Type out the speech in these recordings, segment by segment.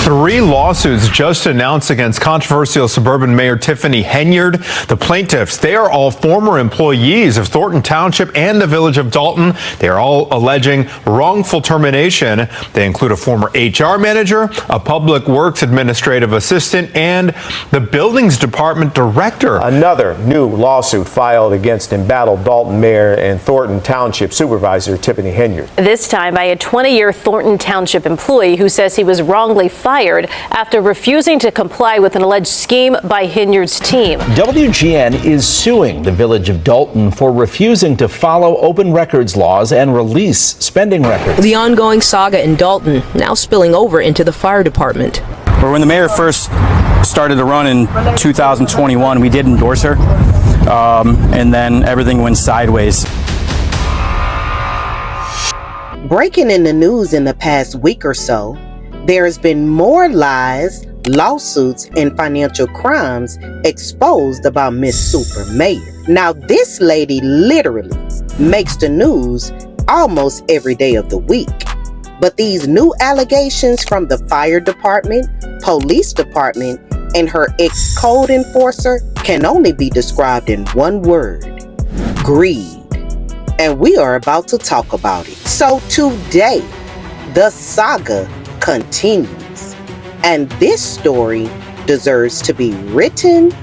3 lawsuits just announced against controversial suburban Mayor Tiffany Henyard. The plaintiffs, they are all former employees of Thornton Township and the village of Dolton. They are all alleging wrongful termination. They include a former HR manager, a public works administrative assistant, and the buildings department director. Another new lawsuit filed against embattled Dolton Mayor and Thornton Township Supervisor Tiffany Henyard. This time by a 20-year Thornton Township employee who says he was wrongly fired after refusing to comply with an alleged scheme by Henyard's team. WGN is suing the village of Dolton for refusing to follow open records laws and release spending records. The ongoing saga in Dolton now spilling over into the fire department. When the mayor first started to run in 2021, we did endorse her, and then everything went sideways. Breaking in the news in the past week or so, there has been more lies, lawsuits, and financial crimes exposed about Miss Supermayor. Now, this lady literally makes the news almost every day of the week. But these new allegations from the fire department, police department, and her ex-code enforcer can only be described in one word: greed. And we are about to talk about it. So today, the saga continues. And this story deserves to be written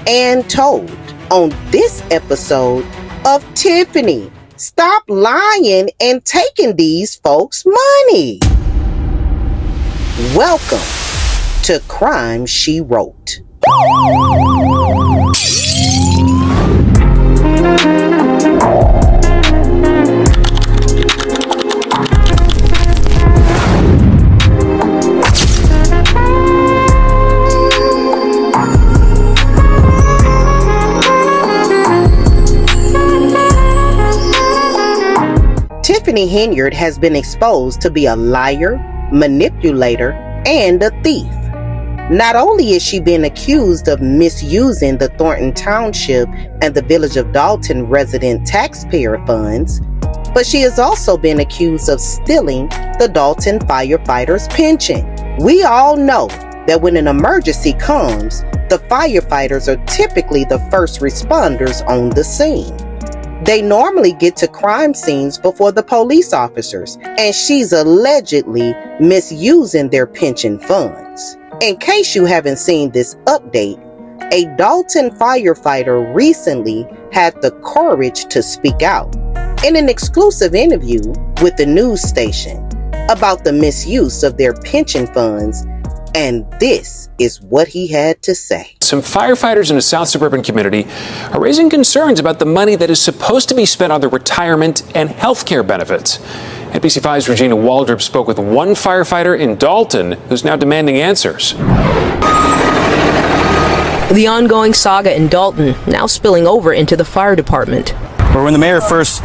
and told on this episode of Tiffany, Stop Lying and Taking These Folks' Money. Welcome to Crime She Wrote. Tiffany Henyard has been exposed to be a liar, manipulator, and a thief. Not only is she being accused of misusing the Thornton Township and the village of Dolton resident taxpayer funds, but she has also been accused of stealing the Dolton firefighters' pension. We all know that when an emergency comes, the firefighters are typically the first responders on the scene. They normally get to crime scenes before the police officers, and she's allegedly misusing their pension funds. In case you haven't seen this update, a Dolton firefighter recently had the courage to speak out in an exclusive interview with the news station about the misuse of their pension funds, and this is what he had to say. Some firefighters in a South suburban community are raising concerns about the money that is supposed to be spent on their retirement and health care benefits. NBC5's Regina Waldrop spoke with one firefighter in Dolton who's now demanding answers. The ongoing saga in Dolton now spilling over into the fire department. When the mayor first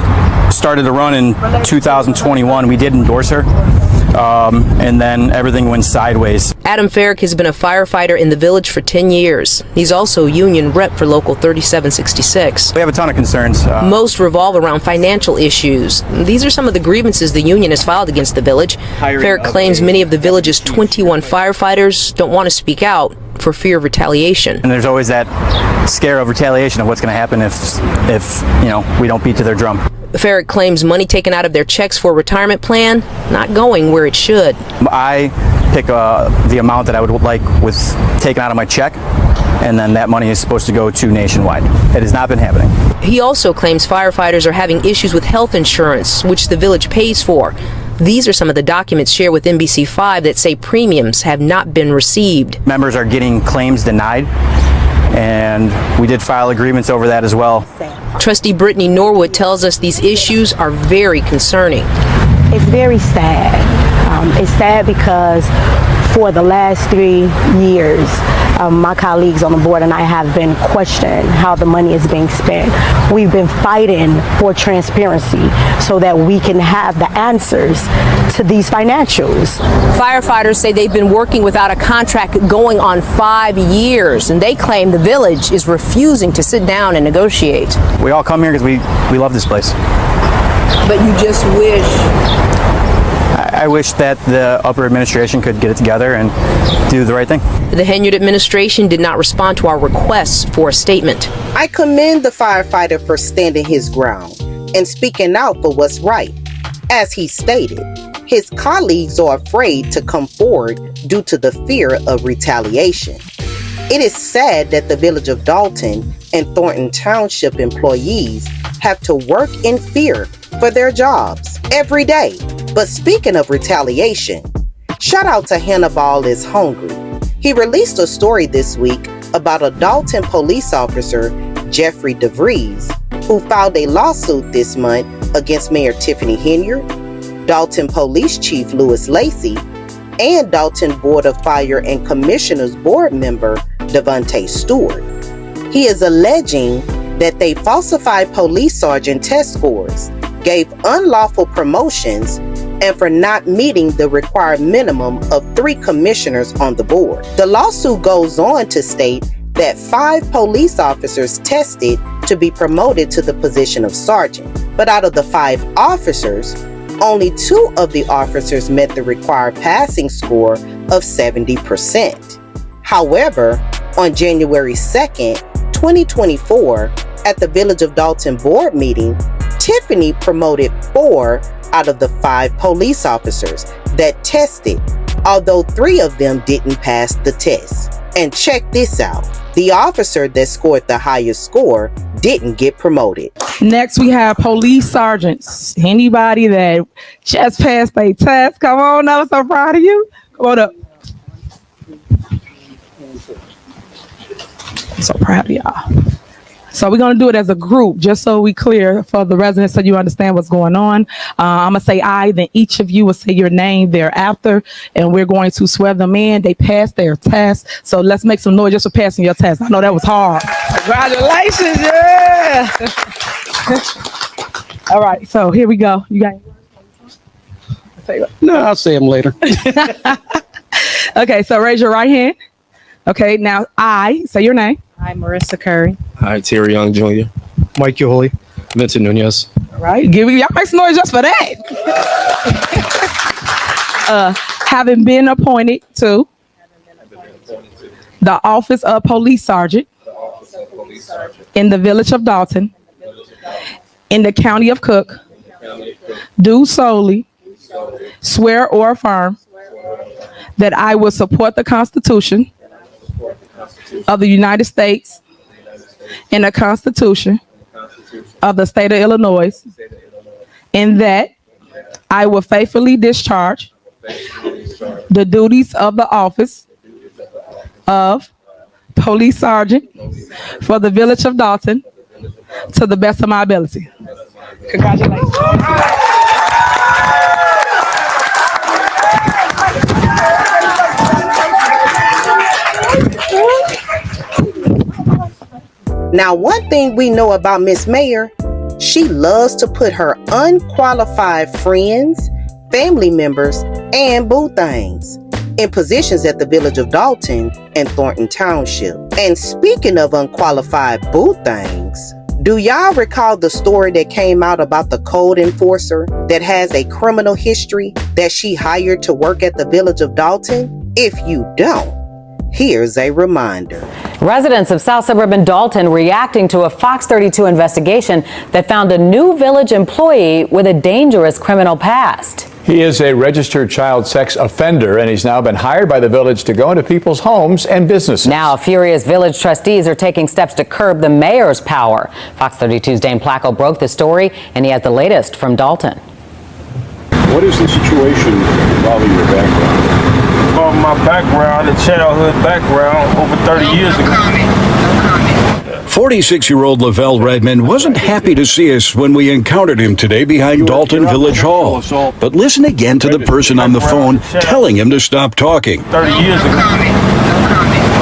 started to run in 2021, we did endorse her, and then everything went sideways. Adam Farrick has been a firefighter in the village for 10 years. He's also a union rep for Local 3766. We have a ton of concerns. Most revolve around financial issues. These are some of the grievances the union has filed against the village. Farrick claims many of the village's 21 firefighters don't want to speak out for fear of retaliation. And there's always that scare of retaliation of what's going to happen if we don't beat to their drum. Farrick claims money taken out of their checks for a retirement plan not going where it should. I pick the amount that I would like with taken out of my check, and then that money is supposed to go to nationwide. It has not been happening. He also claims firefighters are having issues with health insurance, which the village pays for. These are some of the documents shared with NBC5 that say premiums have not been received. Members are getting claims denied, and we did file agreements over that as well. Trustee Brittany Norwood tells us these issues are very concerning. It's very sad. It's sad because for the last 3 years, my colleagues on the board and I have been questioning how the money is being spent. We've been fighting for transparency so that we can have the answers to these financials. Firefighters say they've been working without a contract going on 5 years, and they claim the village is refusing to sit down and negotiate. We all come here because we love this place. But you just wish I wish that the upper administration could get it together and do the right thing. The Henyard administration did not respond to our requests for a statement. I commend the firefighter for standing his ground and speaking out for what's right. As he stated, his colleagues are afraid to come forward due to the fear of retaliation. It is sad that the village of Dolton and Thornton Township employees have to work in fear for their jobs every day. But speaking of retaliation, shout out to Hannibal is Hungry. He released a story this week about a Dolton police officer, Jeffrey DeVries, who filed a lawsuit this month against Mayor Tiffany Henyard, Dolton Police Chief Lewis Lacey, and Dolton Board of Fire and Commissioners Board member Devontae Stewart. He is alleging that they falsified police sergeant test scores, gave unlawful promotions, and for not meeting the required minimum of 3 commissioners on the board. The lawsuit goes on to state that 5 police officers tested to be promoted to the position of sergeant, but out of the 5 officers, only 2 of the officers met the required passing score of 70%. However, on January 2nd, 2024, at the Village of Dolton board meeting, Tiffany promoted 4 out of the 5 police officers that tested, although 3 of them didn't pass the test. And check this out. The officer that scored the highest score didn't get promoted. Next, we have police sergeants. Anybody that just passed their test, come on up. So proud of you. Come on up. I'm so proud of y'all. So we're going to do it as a group, just so we clear for the residents so you understand what's going on. I'm going to say I, then each of you will say your name thereafter, and we're going to swear them in. They passed their test, so let's make some noise just for passing your test. I know that was hard. Congratulations, yeah. All right, so here we go. You got No, I'll say them later. Okay, so raise your right hand. Okay, now I, say your name. Hi, Marissa Curry. Hi, Terry Young Jr. Mike Yoli. Vincent Nunez. All right, y'all make some noise just for that. Having been appointed to the office of police sergeant in the village of Dolton, in the county of Cook, do solely swear or affirm that I will support the Constitution of the United States and the Constitution of the state of Illinois, and that I will faithfully discharge the duties of the office of police sergeant for the village of Dolton to the best of my ability. Congratulations. Now, one thing we know about Miss Mayor, she loves to put her unqualified friends, family members, and boo things in positions at the Village of Dolton and Thornton Township. And speaking of unqualified boo things, do y'all recall the story that came out about the code enforcer that has a criminal history that she hired to work at the Village of Dolton? If you don't, here's a reminder. Residents of South Suburban Dolton reacting to a Fox 32 investigation that found a new village employee with a dangerous criminal past. He is a registered child sex offender, and he's now been hired by the village to go into people's homes and businesses. Now, furious village trustees are taking steps to curb the mayor's power. Fox 32's Dane Placco broke the story, and he has the latest from Dolton. What is the situation involving your background? Well, my background, a childhood background, over 30 years ago. 46-year-old Lavelle Redmond wasn't happy to see us when we encountered him today behind Dolton Village Hall. But listen again to the person on the phone telling him to stop talking. 30 years ago.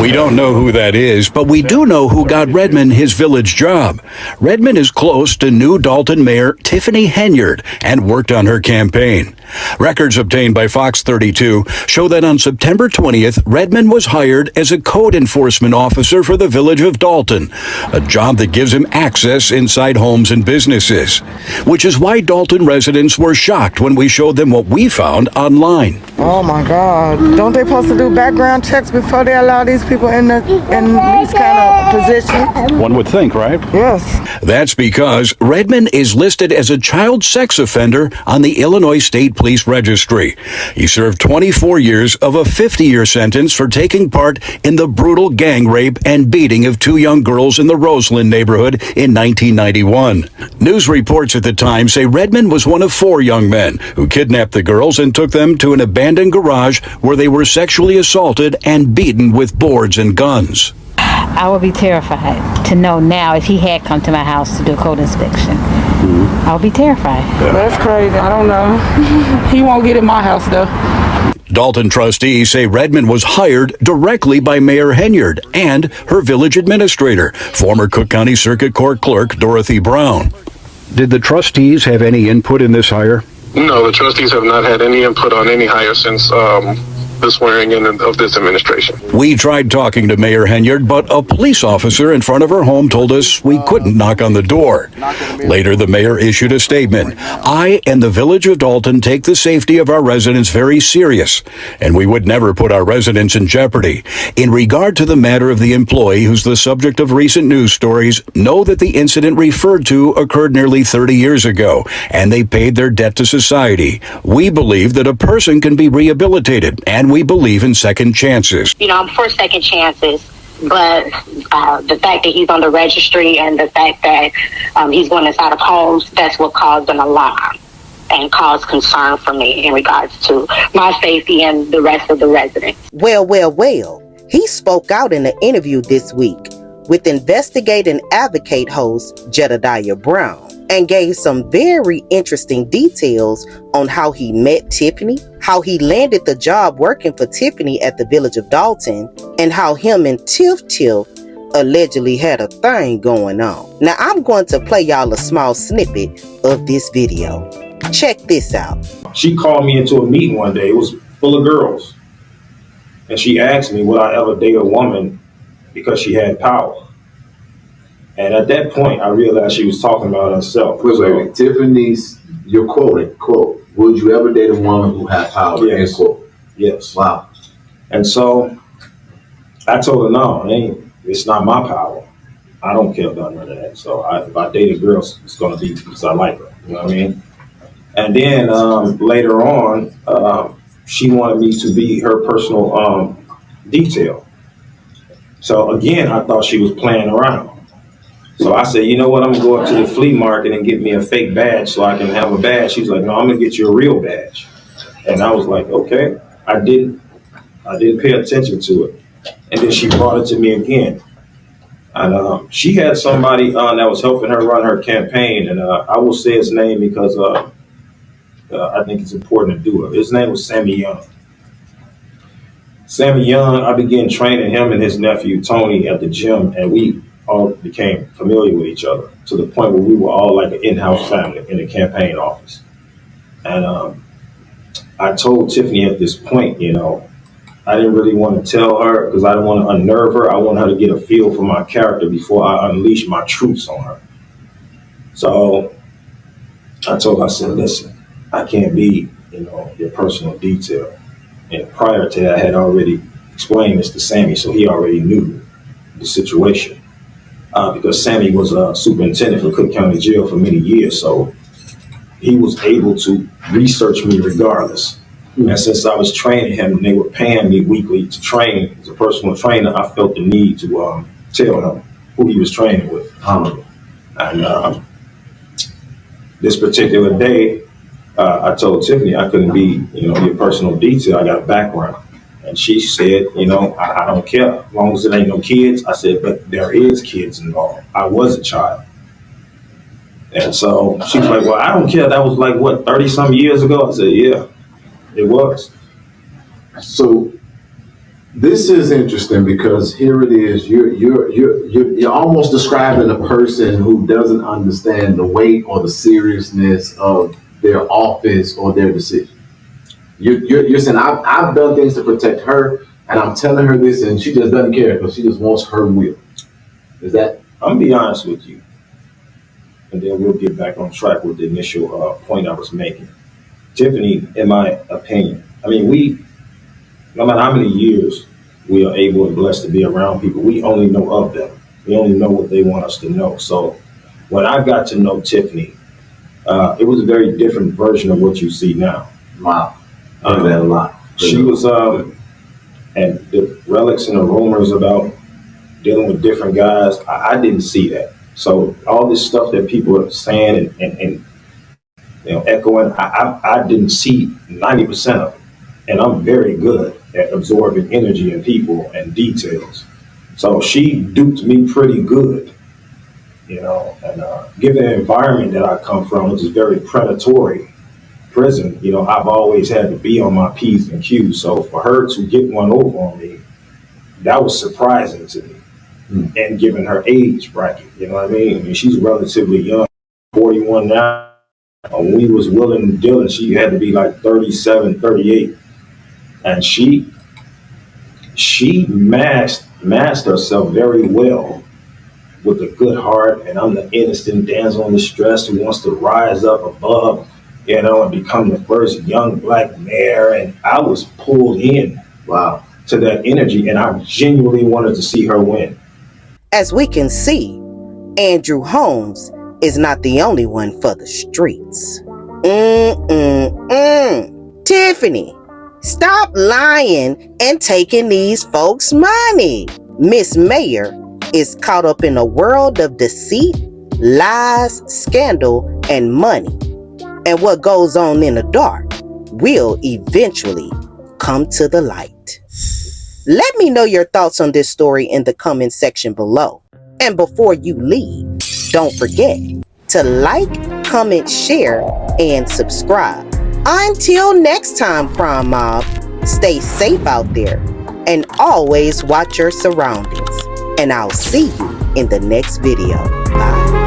We don't know who that is, but we do know who got Redmond his village job. Redmond is close to new Dolton Mayor Tiffany Henyard and worked on her campaign. Records obtained by Fox 32 show that on September 20th, Redmond was hired as a code enforcement officer for the village of Dolton, a job that gives him access inside homes and businesses, which is why Dolton residents were shocked when we showed them what we found online. Oh my God! Don't they supposed to do background checks before they allow these people in these kind of positions? One would think, right? Yes. That's because Redmond is listed as a child sex offender on the Illinois State Police Registry. He served 24 years of a 50-year sentence for taking part in the brutal gang rape and beating of 2 young girls in the Roseland neighborhood in 1991. News reports at the time say Redmond was one of 4 young men who kidnapped the girls and took them to an abandoned garage where they were sexually assaulted and beaten with boards and guns. I would be terrified to know now if he had come to my house to do a code inspection. I would be terrified. That's crazy. I don't know. He won't get in my house though. Dalton trustees say Redmond was hired directly by Mayor Henyard and her village administrator, former Cook County Circuit Court Clerk Dorothy Brown. Did the trustees have any input in this hire? No, the trustees have not had any input on any hire since the swearing in of this administration. We tried talking to Mayor Henyard, but a police officer in front of her home told us we couldn't knock on the door. Later, the mayor issued a statement. I and the village of Dolton take the safety of our residents very serious, and we would never put our residents in jeopardy. In regard to the matter of the employee who's the subject of recent news stories, know that the incident referred to occurred nearly 30 years ago, and they paid their debt to society. We believe that a person can be rehabilitated, and we believe in second chances. You know, I'm for second chances, but the fact that he's on the registry and the fact that he's going inside of homes, that's what caused an alarm and caused concern for me in regards to my safety and the rest of the residents. Well, he spoke out in an interview this week with investigating advocate host Jedediah Brown and gave some very interesting details on how he met Tiffany, how he landed the job working for Tiffany at the village of Dolton, and how him and Tiff allegedly had a thing going on. Now I'm going to play y'all a small snippet of this video. Check this out. She called me into a meeting one day. It was full of girls. And she asked me would I ever date a woman because she had power. And at that point, I realized she was talking about herself. Wait. Tiffany's, you're quoting, quote, would you ever date a woman who had power? Yes. End quote. Yes. Wow. And so I told her, no, it's not my power. I don't care about none of that. So if I date a girl, it's going to be because I like her. You know what I mean? And then later on, she wanted me to be her personal detail. So again, I thought she was playing around. So I said, you know what, I'm gonna go up to the flea market and get me a fake badge so I can have a badge. She was like, no, I'm gonna get you a real badge. And I was like, okay. I didn't pay attention to it. And then she brought it to me again. And she had somebody that was helping her run her campaign. And I will say his name because I think it's important to do it. His name was Sammy Young. Sammy Young, I began training him and his nephew, Tony, at the gym. And we all became familiar with each other to the point where we were all like an in-house family in the campaign office. And I told Tiffany at this point, I didn't really want to tell her because I didn't want to unnerve her. I want her to get a feel for my character before I unleash my truths on her. So I told her, I said, listen, I can't be, your personal detail. And prior to that, I had already explained this to Sammy, so he already knew the situation. Because Sammy was a superintendent for Cook County Jail for many years, so he was able to research me regardless. And since I was training him and they were paying me weekly to train as a personal trainer, I felt the need to tell him who he was training with. And this particular day, I told Tiffany I couldn't be, your personal detail. I got a background. And she said, I don't care as long as it ain't no kids. I said, but there is kids involved. I was a child. And so she was like, well, I don't care. That was like, 30 some years ago? I said, yeah, it was. So this is interesting because here it is. You're almost describing a person who doesn't understand the weight or the seriousness of their office or their decision. You're saying I've done things to protect her, and I'm telling her this, and she just doesn't care because she just wants her will. Is that? I'm gonna be honest with you, and then we'll get back on track with the initial point I was making. Tiffany, in my opinion, I mean, no matter how many years we are able and blessed to be around people, we only know of them. We only know what they want us to know. So when I got to know Tiffany, it was a very different version of what you see now. Wow. I know that a lot. She was, and the relics and the rumors about dealing with different guys, I didn't see that. So all this stuff that people are saying and echoing, I didn't see 90% of it. And I'm very good at absorbing energy in people and details. So she duped me pretty good, and given the environment that I come from, which is very predatory prison, I've always had to be on my P's and Q's. So for her to get one over on me, that was surprising to me. And given her age bracket, you know what I mean? She's relatively young, 41 now. When we was willing and dealing, she had to be like 37, 38. And she masked herself very well with a good heart. And I'm the innocent damsel in distress who wants to rise up above, and become the first young black mayor. And I was pulled in, to that energy. And I genuinely wanted to see her win. As we can see, Andrew Holmes is not the only one for the streets. Tiffany, stop lying and taking these folks' money. Miss Mayor is caught up in a world of deceit, lies, scandal, and money. And what goes on in the dark will eventually come to the light. Let me know your thoughts on this story in the comment section below. And before you leave, don't forget to like, comment, share, and subscribe. Until next time, Crime Mob, stay safe out there and always watch your surroundings. And I'll see you in the next video. Bye.